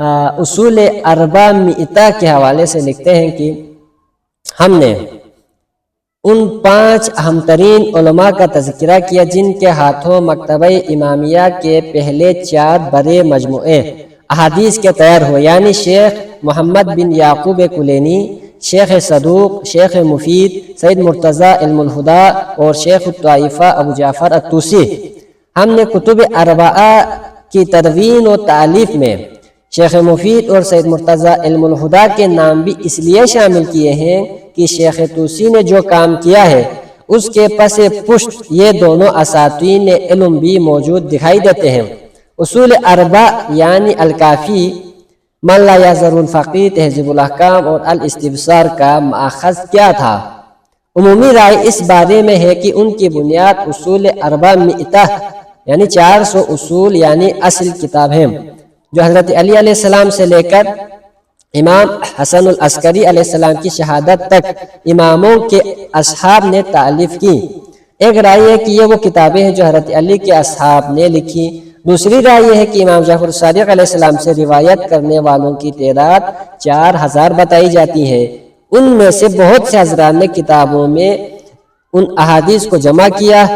اصول اربع مئتہ کے حوالے سے لکھتے ہیں کہ ہم نے ان 5 اہم ترین علماء کا تذکرہ کیا جن کے ہاتھوں مکتبہ امامیہ کے پہلے 4 بڑے مجموعے احادیث کے تیار ہوئے، یعنی شیخ محمد بن یعقوب کلینی، شیخ صدوق، شیخ مفید، سید مرتضی علم الہدیٰ اور شیخ الطائفہ ابو جعفر الطوسی۔ ہم نے کتب اربعہ کی تدوین و تالیف میں شیخ مفید اور سید مرتضی علم الہدیٰ کے نام بھی اس لیے شامل کیے ہیں کہ شیخ طوسی نے جو کام کیا ہے اس کے پس پشت یہ دونوں اساطین علم بھی موجود دکھائی دیتے ہیں۔ اصول اربع یعنی الکافی، من لا یضر الفقی، تہذیب الاحکام اور الاستبصار کا ماخذ کیا تھا؟ عمومی رائے اس بارے میں ہے کہ ان کی بنیاد اصول اربع مئتہ یعنی 400 اصول یعنی اصل کتاب ہے جو حضرت علی علیہ السلام سے لے کر امام حسن العسکری علیہ السلام کی شہادت تک اماموں کے اصحاب نے تالیف کی۔ ایک رائے ہے کہ یہ وہ کتابیں ہیں جو حضرت علی کے اصحاب نے لکھی۔ دوسری رائے یہ ہے کہ امام جعفر صادق علیہ السلام سے روایت کرنے والوں کی تعداد 4000 بتائی جاتی ہے۔ ان میں سے بہت سے حضرات نے کتابوں میں ان احادیث کو جمع کیا،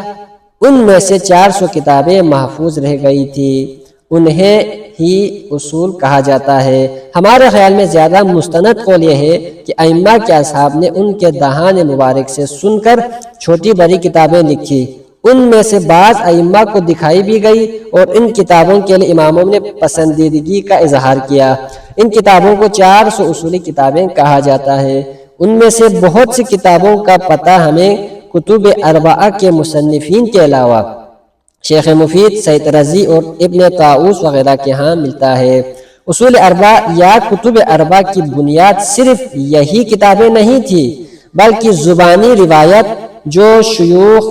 ان میں سے 400 کتابیں محفوظ رہ گئی تھی، انہیں ہی اصول کہا جاتا ہے۔ ہمارے خیال میں زیادہ مستند قول یہ ہے کہ ائمہ کے اصحاب نے ان کے دہان مبارک سے سن کر چھوٹی بڑی کتابیں لکھی، ان میں سے بعض ائمہ کو دکھائی بھی گئی اور ان کتابوں کے لیے اماموں نے پسندیدگی کا اظہار کیا۔ ان کتابوں کو 400 اصولی کتابیں کہا جاتا ہے۔ ان میں سے بہت سی کتابوں کا پتہ ہمیں کتب اربعہ کے مصنفین کے علاوہ شیخ مفید، سید رضی اور ابن طاؤس وغیرہ کے ہاں ملتا ہے۔ اصول اربعہ یا کتب اربعہ کی بنیاد صرف یہی کتابیں نہیں تھی بلکہ زبانی روایت جو شیوخ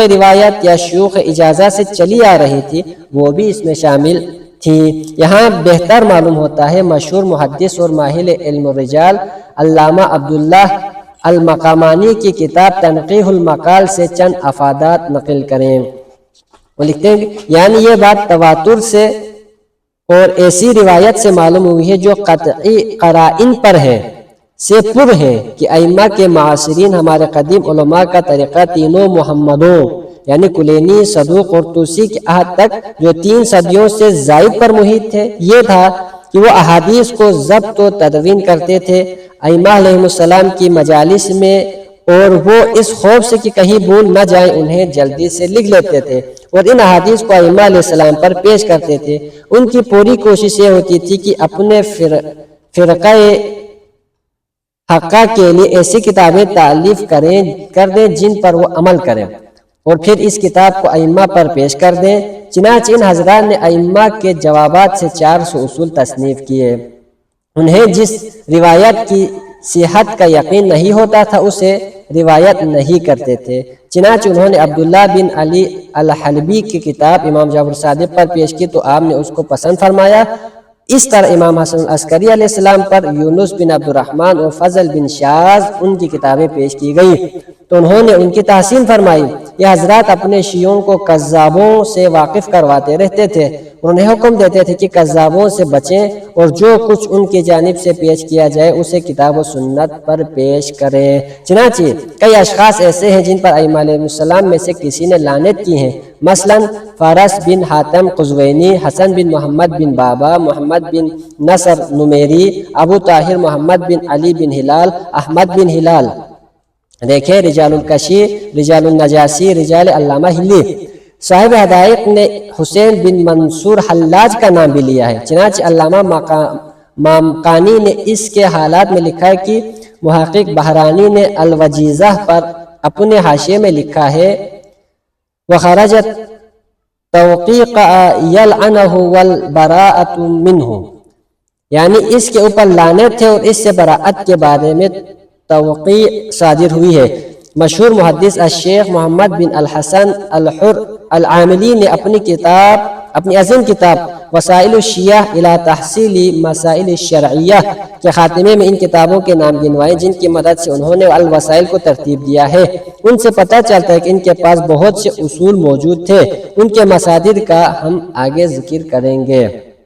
روایت یا شیوخ اجازہ سے چلی آ رہی تھی وہ بھی اس میں شامل تھی۔ یہاں بہتر معلوم ہوتا ہے مشہور محدث اور ماہر علم الرجال علامہ عبداللہ المقامانی کی کتاب تنقیح المقال سے چند افادات نقل کریں۔ وہ لکھتے ہیں یعنی یہ بات تواتر سے اور ایسی روایت سے معلوم ہوئی ہے جو قطعی قرائن پر ہے سے پر ہے کہ ائمہ کے معاصرین ہمارے قدیم علماء کا طریقہ تینوں محمدوں یعنی کلینی، صدوق اور طوسی کے عہد تک جو 3 صدیوں سے زائد پر محیط تھے یہ تھا کہ وہ احادیث کو ضبط و تدوین کرتے تھے ائمہ علیہ السلام کی مجالس میں، اور وہ اس خوف سے کہ کہیں بھول نہ جائیں انہیں جلدی سے لکھ لیتے تھے اور ان احادیث کو ائمہ علیہ السلام پر پیش کرتے تھے۔ ان کی پوری کوشش یہ ہوتی تھی کہ اپنے فرقہ حقہ کے لیے ایسی کتابیں تالیف کر دیں جن پر وہ عمل کریں اور پھر اس کتاب کو ائمہ پر پیش کر دیں۔ چنانچہ ان حضرات نے ائمہ کے جوابات سے 400 اصول تصنیف کیے۔ انہیں جس روایت کی صحت کا یقین نہیں ہوتا تھا اسے روایت نہیں کرتے تھے۔ چنانچہ انہوں نے عبداللہ بن علی الحلبی کی کتاب امام جعفر صادق پر پیش کی تو آپ نے اس کو پسند فرمایا۔ اس طرح امام حسن العسکری علیہ السلام پر یونس بن عبد الرحمن اور فضل بن شاذ ان کی کتابیں پیش کی گئی تو انہوں نے ان کی تحسین فرمائی۔ یہ حضرات اپنے شیعوں کو کذابوں سے واقف کرواتے رہتے تھے، انہیں حکم دیتے تھے کہ کذابوں سے بچیں اور جو کچھ ان کی جانب سے پیش کیا جائے اسے کتاب و سنت پر پیش کریں۔ چنانچہ کئی اشخاص ایسے ہیں جن پر ائمہ علیہ السلام میں سے کسی نے لعنت کی ہے، مثلا فارس بن حاتم قزوینی، حسن بن محمد بن بابا، محمد بن نصر نمیری، ابو طاہر محمد بن علی بن ہلال، احمد بن ہلال۔ دیکھیں رجال الکشی، رجال النجاسی، رجال علامہ ہلی۔ صاحب ہدایت نے حسین بن منصور حلاج کا نام بھی لیا ہے۔ چنانچہ علامہ مامقانی نے اس کے حالات میں لکھا ہے کہ محقق بہرانی نے الوجیزہ پر اپنے حاشیے میں لکھا ہے وخرجت توقیق یلعنہ والبراءۃ منہ، یعنی اس کے اوپر لعنت ہے اور اس سے براءت کے بارے میں توقیع صادر ہوئی ہے۔ مشہور محدث الشیخ محمد بن الحسن الحر العاملی نے اپنی عظیم کتاب وسائل الشیعہ الی تحصیل مسائل الشرعیہ کے خاتمے میں ان کتابوں کے نام گنوائے جن کی مدد سے انہوں نے الوسائل کو ترتیب دیا ہے۔ ان سے پتہ چلتا ہے کہ ان کے پاس بہت سے اصول موجود تھے۔ ان کے مصادر کا ہم آگے ذکر کریں گے۔